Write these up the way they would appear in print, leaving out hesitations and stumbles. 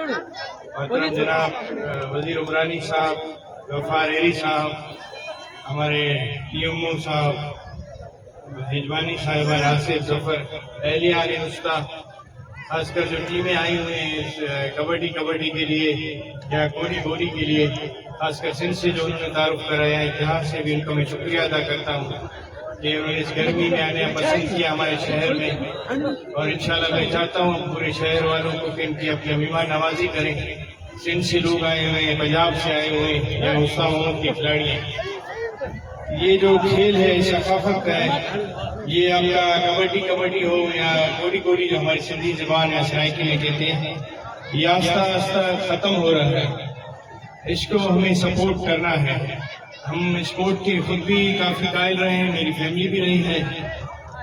محترم جناب وزیر عمرانی صاحب، غفار ایری صاحب، ہمارے PMO صاحب، ہجوانی صاحبہ، ناصر ظفر، اہلیہ نسخہ، خاص کر جو ٹیمیں آئی ہوئی ہیں اس کبڈی کے لیے یا گولی کے لیے، خاص کر سندھ سے جو انہوں نے تعارف کرایا ہے، اتحاد سے بھی ان کا میں شکریہ ادا کرتا ہوں کہ انہوں نے اس گرمی میں آنے پسند کیا ہمارے شہر میں، اور انشاءاللہ میں چاہتا ہوں پورے شہر والوں کو کہ ان کی اپنی مہمان نوازی کریں۔ سندھ سے لوگ آئے ہوئے ہیں، پنجاب سے آئے ہوئے ہیں، یا مصطفیٰ محمد کے کھلاڑی ہیں۔ یہ جو کھیل ہے ثقافت کا ہے، یہ آپ کا کبڈی ہو یا گولی جو ہماری سندھی زبان یا سرائکی میں کہتے ہیں، یہ آہستہ آہستہ ختم ہو رہا ہے۔ اس کو ہمیں سپورٹ کرنا ہے۔ ہم اسپورٹ کے خود بھی کافی قائل رہے ہیں، میری فیملی بھی رہی ہے،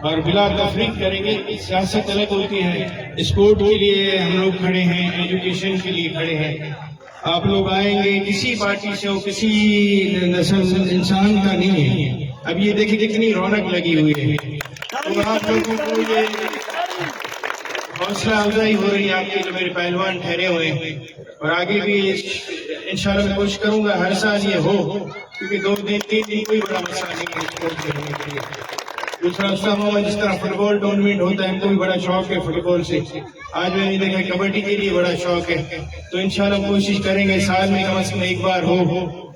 اور بلا تفریق کریں گے۔ سیاست الگ ہوتی ہے، اسپورٹ کے لیے ہم لوگ کھڑے ہیں، ایجوکیشن کے لیے کھڑے ہیں۔ آپ لوگ آئیں گے کسی پارٹی سے ہو، کسی نسل انسان کا نہیں ہے۔ اب یہ دیکھیں کتنی رونق لگی ہوئی ہے، تو آپ لوگوں کو یہ حوصلہ افزائی ہو رہی ہے آپ کے جو میرے پہلوان ٹھہرے ہوئے ہیں، اور آگے بھی انشاءاللہ میں کوشش کروں گا ہر سال یہ ہو، کیونکہ 2 دن 3 دن کوئی بڑا مسئلہ نہیں ہے اسپورٹ کھیلنے کے لیے۔ دوسرا محمد جس طرح فٹ بال ٹورنمنٹ ہوتا ہے، ہم کو بھی بڑا شوق ہے فٹ بال سے، آج میں نے دیکھا کبڈی کے لیے بڑا شوق ہے، تو انشاءاللہ کوشش کریں گے سال میں کم از کم ایک بار ہو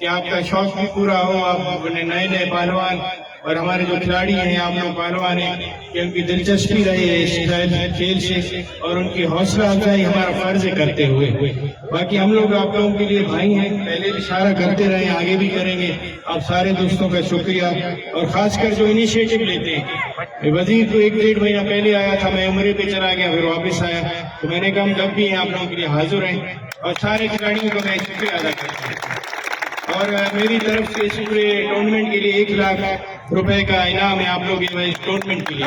کہ آپ کا شوق بھی پورا ہو، آپ اپنے نئے پہلوان اور ہمارے جو کھلاڑی ہیں آپ لوگ پہلوان ہیں، کہ ان کی دلچسپی رہے اس کھیل سے، اور ان کی حوصلہ افزائی ہمارا فرض کرتے ہوئے۔ باقی ہم لوگ آپ لوگوں کے لیے بھائی ہیں، پہلے بھی اشارہ کرتے رہے، آگے بھی کریں گے۔ آپ سارے دوستوں کا شکریہ، اور خاص کر جو انیشیٹو لیتے ہیں۔ وزیر تو 1-1.5 مہینہ پہلے آیا تھا، میں عمرے پہ چلا گیا، پھر واپس آیا، تو میں نے کہا ہم جب بھی ہیں آپ لوگوں کے لیے حاضر ہیں، اور سارے کھلاڑیوں کو میں شکریہ ادا کرتا ہوں۔ اور میری طرف سے اس پورے ٹورنمنٹ کے لیے 1 لاکھ روپے کا انعام ہے آپ لوگ اس ٹورنمنٹ کے لیے۔